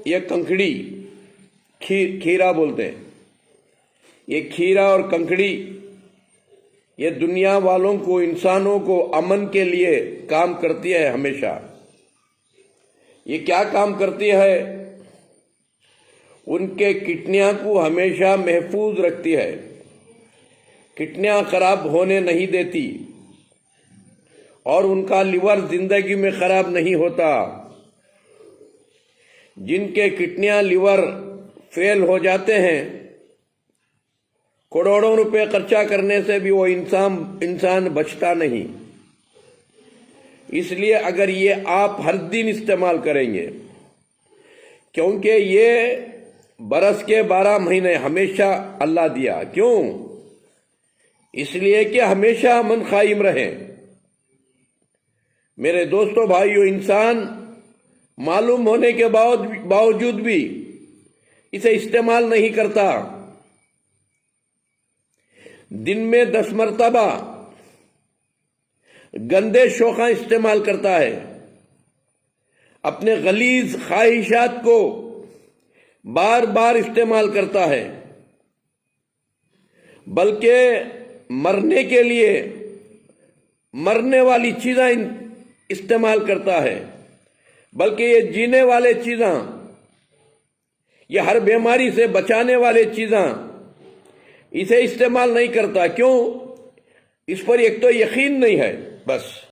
یہ کنکڑی کھیرا بولتے ہیں، یہ کھیرا اور کنکڑی یہ دنیا والوں کو، انسانوں کو امن کے لیے کام کرتی ہے ہمیشہ۔ یہ کیا کام کرتی ہے؟ ان کے کڈنیاں کو ہمیشہ محفوظ رکھتی ہے، کڈنیاں خراب ہونے نہیں دیتی، اور ان کا لیور زندگی میں خراب نہیں ہوتا۔ جن کے کڈنیاں لیور فیل ہو جاتے ہیں، کروڑوں روپے خرچہ کرنے سے بھی وہ انسان بچتا نہیں۔ اس لیے اگر یہ آپ ہر دن استعمال کریں گے، کیونکہ یہ برس کے 12 مہینے ہمیشہ اللہ دیا، کیوں؟ اس لیے کہ ہمیشہ امن قائم رہے۔ میرے دوستو بھائیو، انسان معلوم ہونے کے باوجود بھی اسے استعمال نہیں کرتا۔ دن میں 10 مرتبہ گندے شوقاں استعمال کرتا ہے، اپنے غلیظ خواہشات کو بار بار استعمال کرتا ہے، بلکہ مرنے کے لیے مرنے والی چیزیں استعمال کرتا ہے، بلکہ یہ جینے والے چیزاں، یہ ہر بیماری سے بچانے والے چیزاں اسے استعمال نہیں کرتا۔ کیوں؟ اس پر ایک تو یقین نہیں ہے، بس